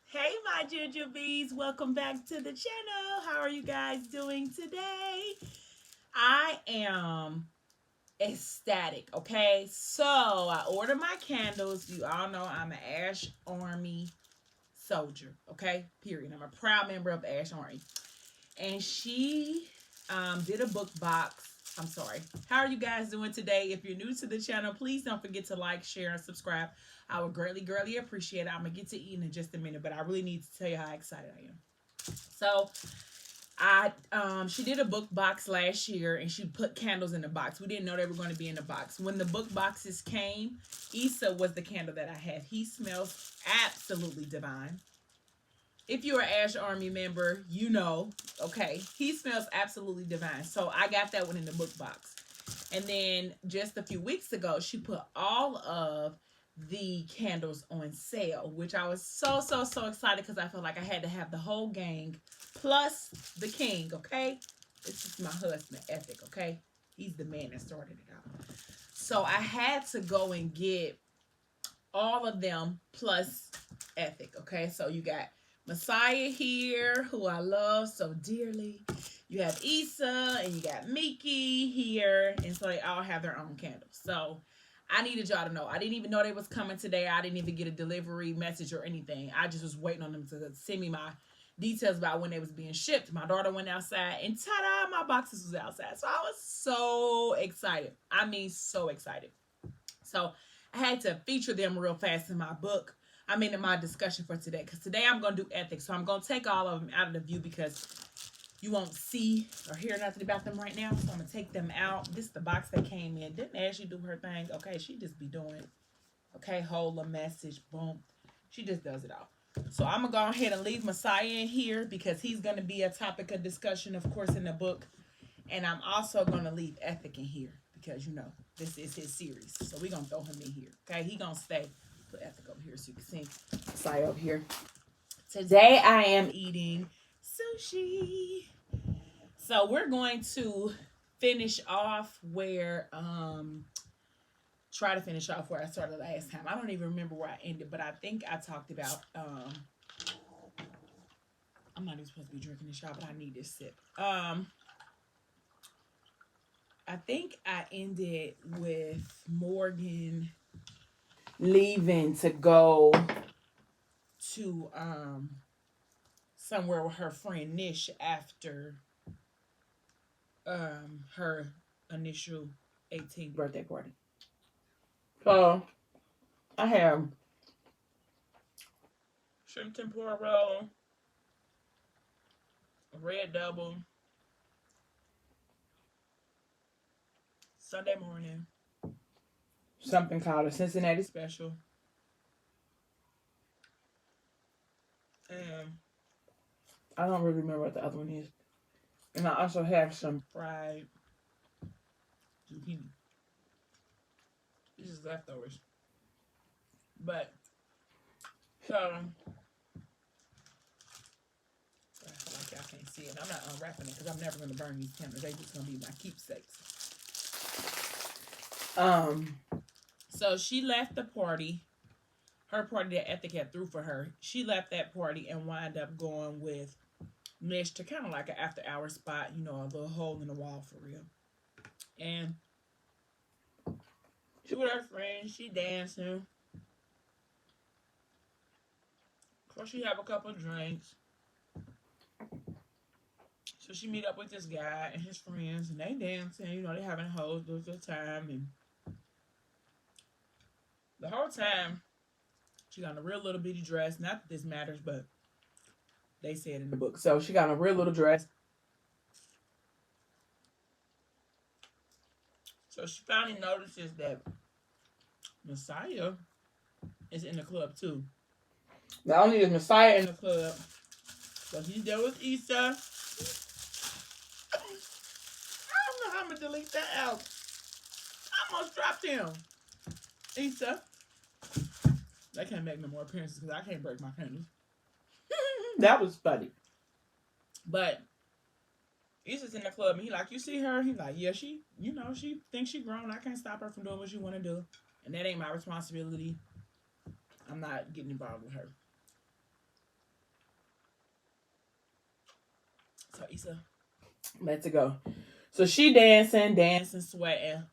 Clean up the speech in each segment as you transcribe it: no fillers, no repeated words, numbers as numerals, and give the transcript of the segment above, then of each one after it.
Hey, my jujubes, welcome back to the channel. How are you guys doing today? I am ecstatic, okay? So, I ordered my candles. You all know I'm an Ash Army soldier, okay? Period. I'm a proud member of Ash Army. And she did a book box. I'm sorry. How are you guys doing today? If you're new to the channel, please don't forget to like, share, and subscribe. I would greatly appreciate it. I'm gonna get to eating in just a minute, but I really need to tell you how excited I am. So I she did a book box last year and she put candles in the box. We didn't know they were going to be in the box. When the book boxes came, Issa was the candle that I had. He smells absolutely divine. If you're an Ash Army member, you know, okay, he smells absolutely divine. So I got that one in the book box. And then just a few weeks ago, she put all of the candles on sale, which I was so excited because I felt like I had to have the whole gang plus the king, okay? This is my husband, Ethic, okay? He's the man that started it out. So I had to go and get all of them plus Ethic, okay? So you got Messiah here, who I love so dearly. You have Issa and you got Miki here, and so they all have their own candles. So I needed y'all to know. I didn't even know they was coming today. I didn't even get a delivery message or anything. I just was waiting on them to send me my details about when they was being shipped. My daughter went outside and ta-da, my boxes was outside. So I was so excited. I mean, so excited. So I had to feature them real fast in my book. I mean, in my discussion for today. Because today I'm going to do ethics. So I'm going to take all of them out of the view because you won't see or hear nothing about them right now. So I'm going to take them out. This is the box that came in. Didn't Ashley do her thing? Okay, she just be doing, okay, hold a message, boom. She just does it all. So I'm going to go ahead and leave Messiah in here because he's going to be a topic of discussion, of course, in the book. And I'm also going to leave Ethic in here because, you know, this is his series. So we're going to throw him in here. Okay, he going to stay. Put Ethic over here so you can see Messiah over here. Today I am eating sushi. So we're going to finish off where try to finish off where I started last time. I don't even remember where I ended, but I think I talked about I'm not even supposed to be drinking this shot, but I need this sip. I think I ended with Morgan leaving to go to somewhere with her friend Nish after her initial 18th birthday party. So I have shrimp tempura roll, a red double, Sunday morning, something called a Cincinnati special, and I don't really remember what the other one is. And I also have some fried zucchini. This is leftovers. But, so, I feel like y'all can't see it. I'm not unwrapping it because I'm never going to burn these candles. They're just going to be my keepsakes. So she left the party. Her party that Ethic had threw for her. She left that party and wound up going with Mish to kind of like an after hour spot, you know, a little hole in the wall for real. And she with her friends, she dancing. So she have a couple of drinks. So she meet up with this guy and his friends, and they dancing. You know, they having a whole good time. And the whole time, she got a real little bitty dress. Not that this matters, but they said in the book. So she got a real little dress. So she finally notices that Messiah is in the club too. Not only is Messiah in the club, but he's there with Issa. I don't know how I'm gonna delete that out. I almost dropped him. Issa. They can't make no more appearances because I can't break my candles. That was funny. But Issa's in the club and he like, you see her? He like, yeah, she, you know, she thinks she grown. I can't stop her from doing what she want to do. And that ain't my responsibility. I'm not getting involved with her. So Issa lets it go. So she dancing, sweating.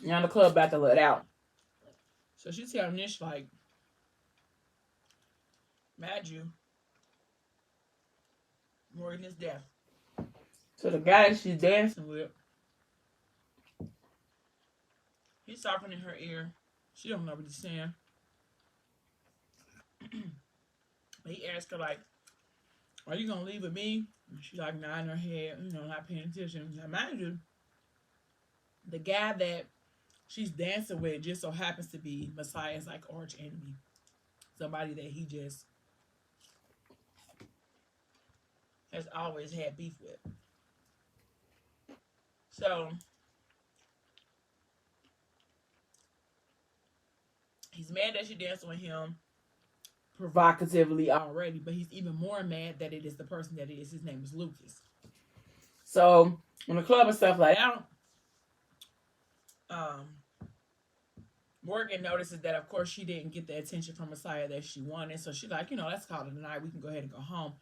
Now the club about to let out. So she telling Nish like, mad you, Morgan is deaf. So the guy that she's dancing with, he's talking in her ear. She don't know what he's saying. He asked her like, "Are you gonna leave with me?" And she like nodding her head, not paying attention. Now mind you, the guy that she's dancing with just so happens to be Messiah's like arch enemy, somebody that he just has always had beef with. So he's mad that she dancing with him provocatively already, but he's even more mad that it is the person that it is. His name is Lucas. So when the club and stuff like out, Morgan notices that of course she didn't get the attention from Messiah that she wanted. So she's like, let's call it a night. We can go ahead and go home.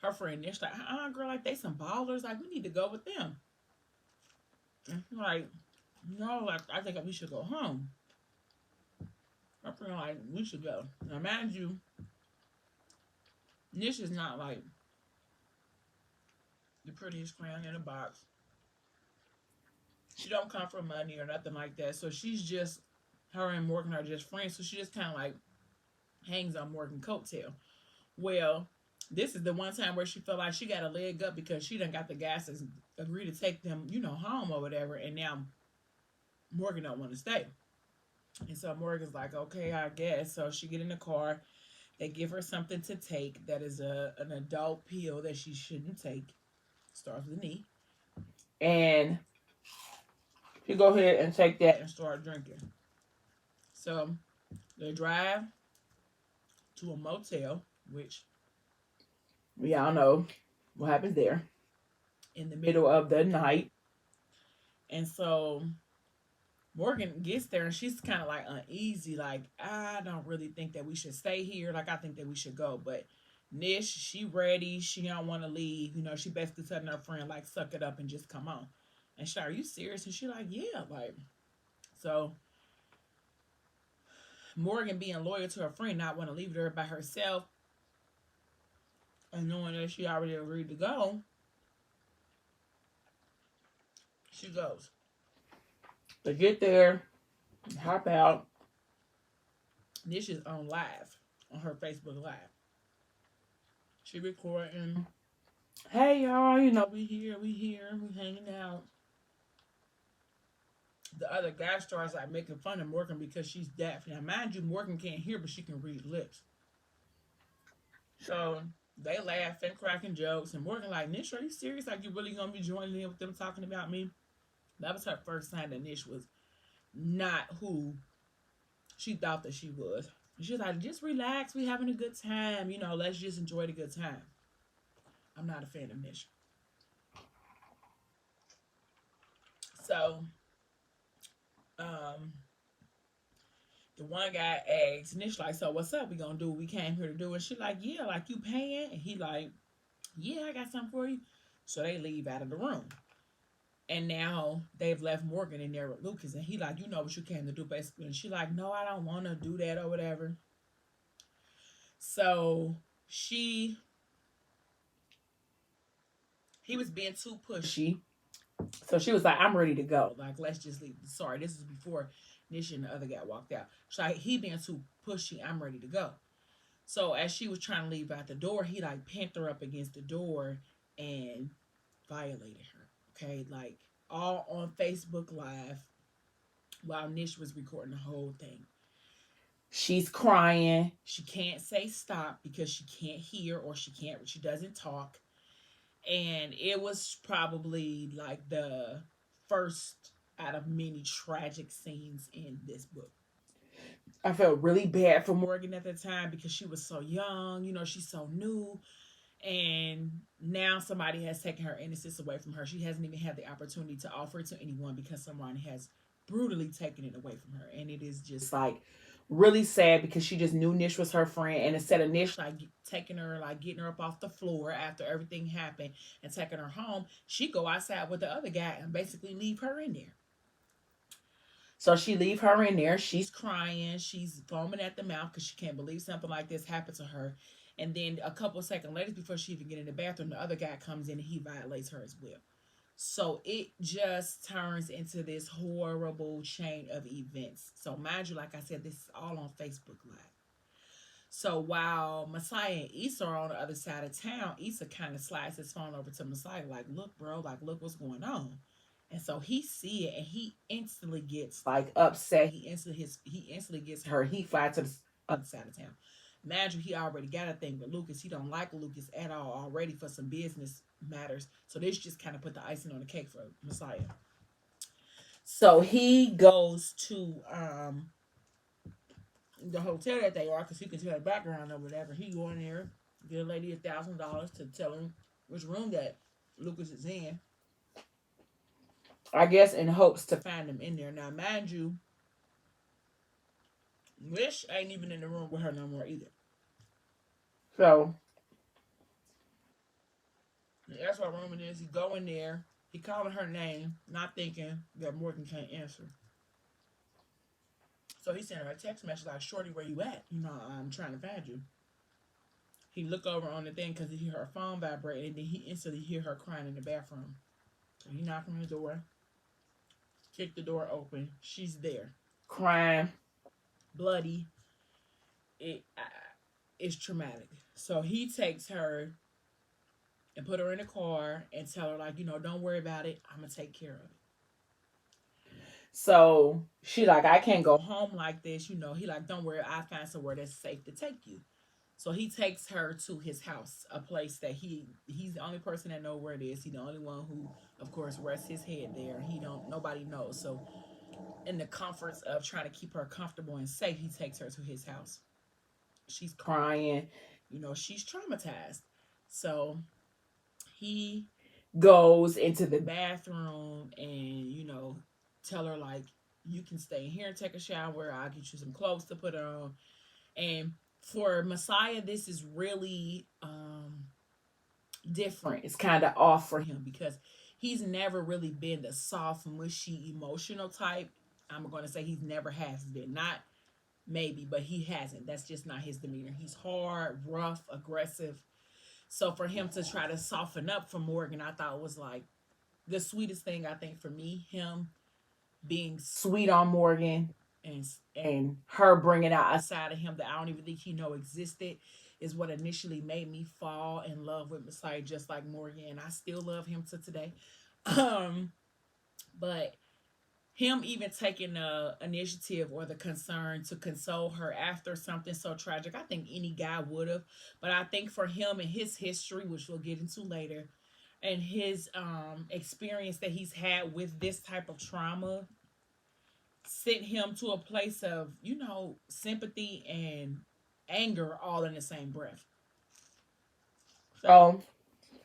Her friend Nish like, girl, like they some ballers. Like we need to go with them. And she's like, no, like I think we should go home. Her friend like, we should go. Now mind you, Nish is not like the prettiest clown in the box. She don't come from money or nothing like that. So she's just, her and Morgan are just friends. So she just kind of like hangs on Morgan's coattail. Well, this is the one time where she felt like she got a leg up because she done got the guys to agree to take them, home or whatever. And now Morgan don't want to stay. And so Morgan's like, okay, I guess. So she get in the car. They give her something to take that is an adult pill that she shouldn't take. Starts with an E. And she go ahead and take that and start drinking. So they drive to a motel, which we all know what happens there, in the middle of the night. And so Morgan gets there and she's kind of like uneasy, like, I don't really think that we should stay here. Like, I think that we should go. But Nish, she ready. She don't want to leave. She basically telling her friend, like, suck it up and just come on. And she's like, are you serious? And she like, yeah. Like, so Morgan being loyal to her friend, not want to leave her by herself, and knowing that she already agreed to go, she goes. They get there, hop out. Nish is on live, on her Facebook Live. She recording, hey y'all, we here, we hanging out. The other guy starts like making fun of Morgan because she's deaf. Now, mind you, Morgan can't hear, but she can read lips. So they laughing, cracking jokes, and Morgan like, Nish, are you serious? Like, you really gonna be joining in with them talking about me? That was her first sign that Nish was not who she thought that she was. She was like, just relax, we having a good time, let's just enjoy the good time. I'm not a fan of Nish. So, the one guy asks Nish like, so what's up? We gonna do what we came here to do? And she like, yeah, like you paying? And he like, yeah, I got something for you. So they leave out of the room. And now they've left Morgan in there with Lucas. And he like, you know what you came to do, basically. And she like, no, I don't want to do that or whatever. So he was being too pushy. So she was like, I'm ready to go. Like, let's just leave. Sorry, this is before Nish and the other guy walked out. So like, he being too pushy, I'm ready to go. So as she was trying to leave out the door, he like pinned her up against the door and violated her. Okay, like all on Facebook Live while Nish was recording the whole thing. She's crying. She can't say stop because she can't hear or she doesn't talk. And it was probably like the first out of many tragic scenes in this book. I felt really bad for Morgan at the time because she was so young, she's so new. And now somebody has taken her innocence away from her. She hasn't even had the opportunity to offer it to anyone because someone has brutally taken it away from her. And it is just like really sad because she just knew Nish was her friend, and instead of Nish like taking her, like getting her up off the floor after everything happened and taking her home, she go outside with the other guy and basically leave her in there. So she leave her in there. She's crying. She's foaming at the mouth because she can't believe something like this happened to her. And then a couple of seconds later, before she even get in the bathroom, the other guy comes in and he violates her as well. So it just turns into this horrible chain of events. So mind you, like I said, this is all on Facebook Live. So while Messiah and Issa are on the other side of town, Issa kind of slides his phone over to Messiah, like, look, bro, like, look what's going on. And so he see it and he instantly gets like upset. He instantly gets hurt. He flies to the other side of town. Imagine he already got a thing with Lucas. He don't like Lucas at all already for some business matters. So this just kind of put the icing on the cake for Messiah. So he goes to the hotel that they are, because he can tell the background or whatever. He go in there, get a lady $1,000 to tell him which room that Lucas is in. I guess in hopes to find him in there. Now, mind you, Wish ain't even in the room with her no more either. So that's what room it is. He go in there. He calling her name, not thinking that Morgan can't answer. So he sent her a text message like, "Shorty, where you at? You know, I'm trying to find you." He look over on the thing because he hear her phone vibrate, and then he instantly hear her crying in the bathroom. So he knocked on the door, kicked the door open. She's there, crying, bloody. It's traumatic. So he takes her and put her in a car and tell her like, don't worry about it. I'm gonna take care of it. So she like, I can't go home like this. He like, don't worry. I find somewhere that's safe to take you. So he takes her to his house, a place that he's the only person that know where it is. He's the only one who, of course, rests his head there. He don't nobody knows. So in the comforts of trying to keep her comfortable and safe, he takes her to his house. She's crying, she's traumatized. So he goes into the bathroom and, tell her like, you can stay here and take a shower. I'll get you some clothes to put on. And for Messiah, this is really different. It's kind of off for him because he's never really been the soft, mushy, emotional type. I'm going to say he's never has been. Not maybe, but he hasn't. That's just not his demeanor. He's hard, rough, aggressive. So for him to try to soften up for Morgan, I thought was like the sweetest thing, I think, for me. Him being sweet on Morgan and her bringing out a side of him that I don't even think he know existed is what initially made me fall in love with Messiah, just like Morgan. I still love him to today. But him even taking the initiative or the concern to console her after something so tragic, I think any guy would have. But I think for him and his history, which we'll get into later, and his experience that he's had with this type of trauma, sent him to a place of, sympathy and anger all in the same breath. So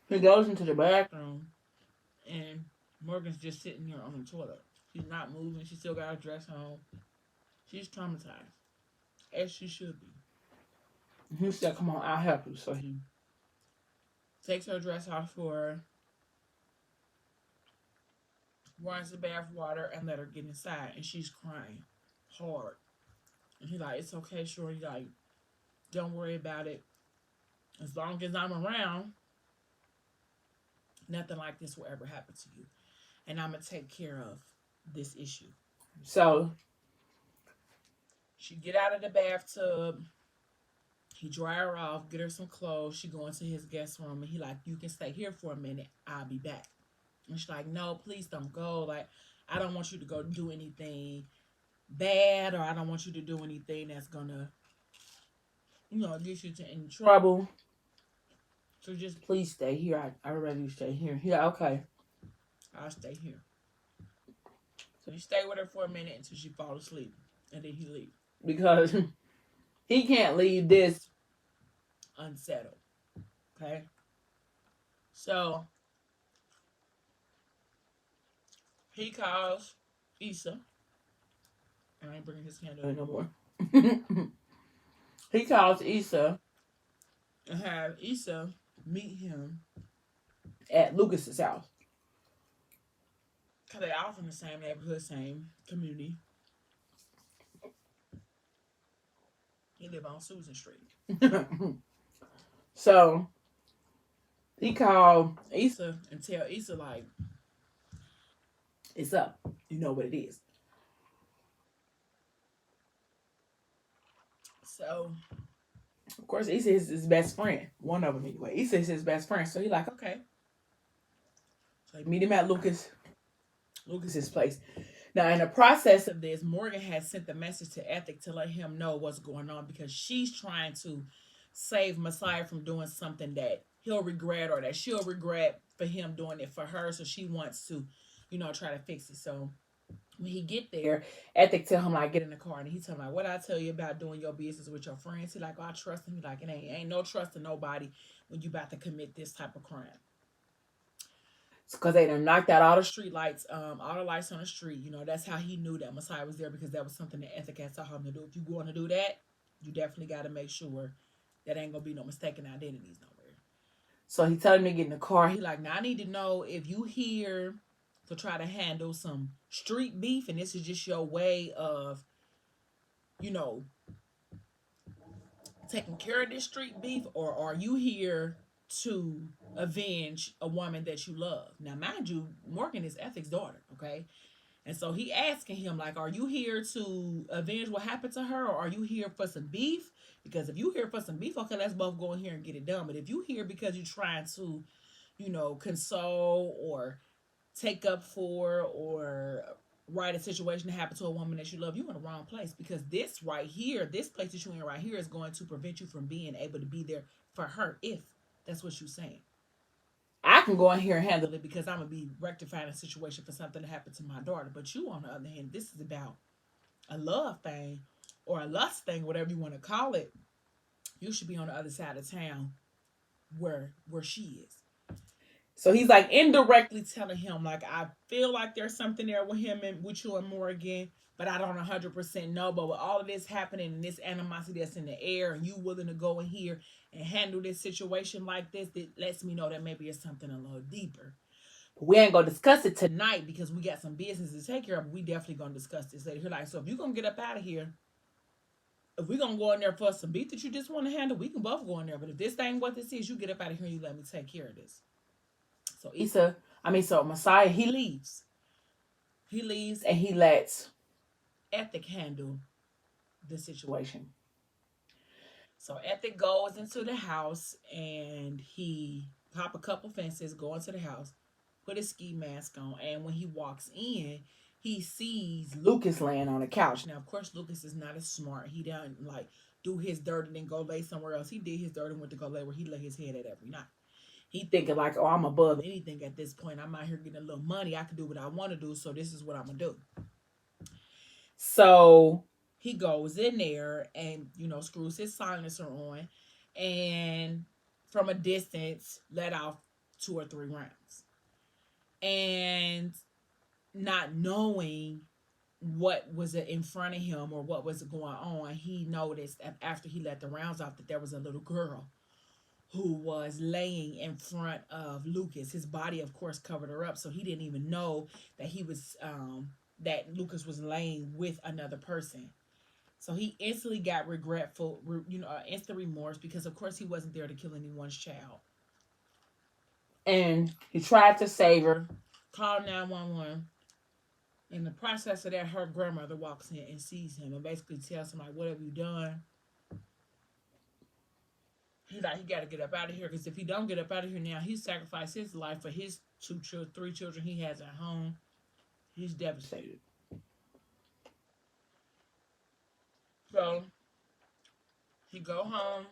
he goes into the bathroom and Morgan's just sitting there on the toilet. She's not moving. She still got her dress on. She's traumatized, as she should be. He said, "Come on, I'll help you." So he takes her dress off for her, runs the bath water, and let her get inside. And she's crying hard. And he's like, "It's okay, Shorty. Like, don't worry about it. As long as I'm around, nothing like this will ever happen to you. And I'm going to take care of this issue." So she get out of the bathtub. He dry her off, get her some clothes. She go into his guest room and he like, "You can stay here for a minute. I'll be back." And she's like, "No, please don't go. Like, I don't want you to go do anything bad, or I don't want you to do anything that's gonna, get you to in trouble. So just please stay here. I'd rather you stay here." Yeah, okay. I'll stay here. So he stay with her for a minute until she fall asleep. And then he leave. Because he can't leave this unsettled. Okay? So he calls Issa. I ain't bringing his candle in no more. He calls Issa and have Issa meet him at Lucas's house. Because they all from the same neighborhood, same community. He live on Susan Street. So he called Issa and tell Issa like, it's up. You know what it is. So of course Issa is his best friend. One of them anyway. Issa is his best friend. So he like, okay. So he meet him at Lucas's place. Now, in the process of this, Morgan has sent the message to Ethic to let him know what's going on because she's trying to save Messiah from doing something that he'll regret or that she'll regret for him doing it for her. So she wants to, try to fix it. So when he get there, Ethic tell him like get in the car and he tell him like what I tell you about doing your business with your friends. He like, oh, I trust him. He like, it ain't no trust in nobody when you about to commit this type of crime. Because they done knocked out all the street lights, all the lights on the street. That's how he knew that Messiah was there because that was something that Ethic had told him to do. If you going to do that, you definitely got to make sure that ain't going to be no mistaken identities nowhere. So he told him to get in the car. He like, now I need to know if you here to try to handle some street beef and this is just your way of, taking care of this street beef, or are you here to avenge a woman that you love? Now, mind you, Morgan is Ethic's daughter, okay? And so he asking him, like, are you here to avenge what happened to her, or are you here for some beef? Because if you here for some beef, okay, let's both go in here and get it done. But if you here because you're trying to, console or take up for or right a situation that happened to a woman that you love, you in the wrong place because this right here, this place that you in right here is going to prevent you from being able to be there for her if that's what you're saying. I can go in here and handle it because I'm going to be rectifying a situation for something that happened to my daughter. But you, on the other hand, this is about a love thing or a lust thing, whatever you want to call it. You should be on the other side of town where she is. So he's like indirectly telling him, like, I feel like there's something there with him and with you and Morgan, but I don't 100% know. But with all of this happening and this animosity that's in the air, and you willing to go in here and handle this situation like this, that lets me know that maybe it's something a little deeper. But we ain't gonna discuss it tonight because we got some business to take care of. But we definitely gonna discuss this later. Like, so if you're gonna get up out of here, if we're gonna go in there for some beef that you just want to handle, we can both go in there. But if this ain't what this is, you get up out of here and you let me take care of this. So Messiah, he leaves. He leaves and he lets Ethic handle the situation. So Ethic goes into the house and he hop a couple fences, go into the house, put his ski mask on, and when he walks in, he sees Lucas laying on the couch. Now, of course, Lucas is not as smart. He doesn't like do his dirt and then go lay somewhere else. He did his dirt and went to go lay where he lay his head at every night. He thinking like, oh, I'm above anything at this point. I'm out here getting a little money. I can do what I want to do. So this is what I'm going to do. So he goes in there and, screws his silencer on and from a distance let off 2 or 3 rounds. And not knowing what was in front of him or what was going on, he noticed after he let the rounds off that there was a little girl who was laying in front of Lucas. His body, of course, covered her up, so he didn't even know that he was that Lucas was laying with another person. So he instantly got regretful, instant remorse because, of course, he wasn't there to kill anyone's child. And he tried to save her, called 911. In the process of that, her grandmother walks in and sees him and basically tells him, like, what have you done? He's like, he got to get up out of here because if he don't get up out of here now, he sacrificed his life for his 3 children he has at home. He's devastated. So he go home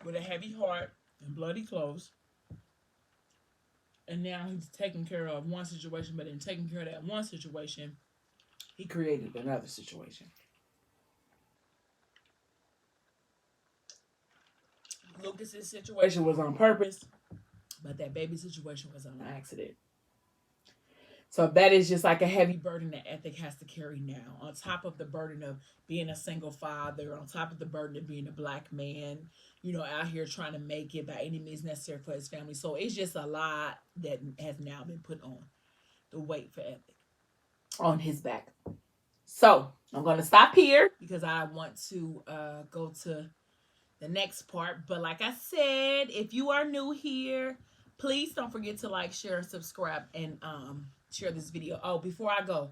with a heavy heart and bloody clothes. And now he's taking care of one situation, but in taking care of that one situation, he created another situation. Lucas's situation was on purpose, but that baby situation was on accident. So that is just like a heavy burden that Ethic has to carry now, on top of the burden of being a single father, on top of the burden of being a black man, out here trying to make it by any means necessary for his family. So it's just a lot that has now been put on the weight for Ethic on his back. So I'm going to stop here because I want to go to the next part. But like I said, if you are new here, please don't forget to like, share, and subscribe, and share this video. Oh, before I go,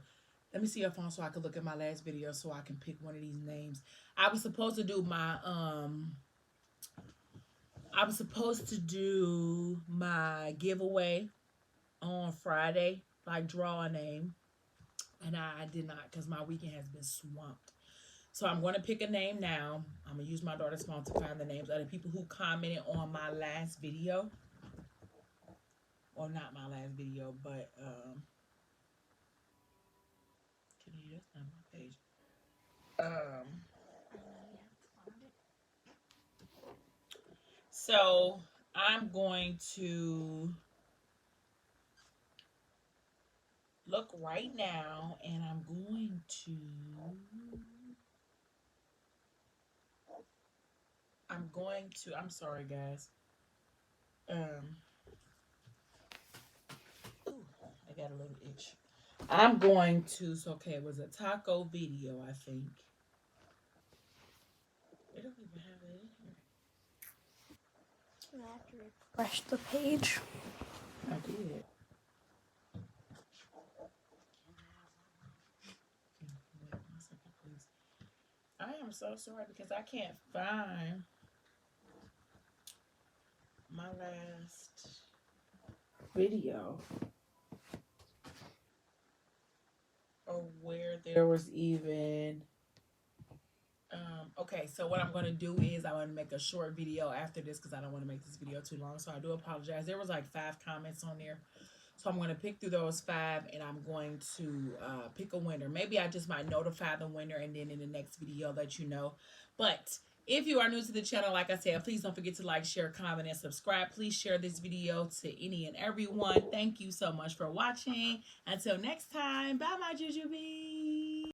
let me see your phone so I can look at my last video so I can pick one of these names. I was supposed to do my giveaway on Friday, like draw a name, and I did not because my weekend has been swamped. So I'm going to pick a name now. I'm going to use my daughter's phone to find the names of the people who commented on my last video. Well, not my last video, but that's not my page. So I'm going to look right now, and I'm going to I'm sorry guys. Ooh, I got a little itch. I'm going to, okay, it was a taco video, I think. They don't even have it in here. I have to refresh the page. I did. Wait 1 second, please. I am so sorry because I can't find my last video or where there was even okay, so what I'm going to do is I'm going to make a short video after this because I don't want to make this video too long, so I do apologize. There was like 5 comments on there, so I'm going to pick through those 5, and I'm going to pick a winner. Maybe I just might notify the winner, and then in the next video let you know. But if you are new to the channel, like I said, please don't forget to like, share, comment, and subscribe. Please share this video to any and everyone. Thank you so much for watching. Until next time, bye my jujubes.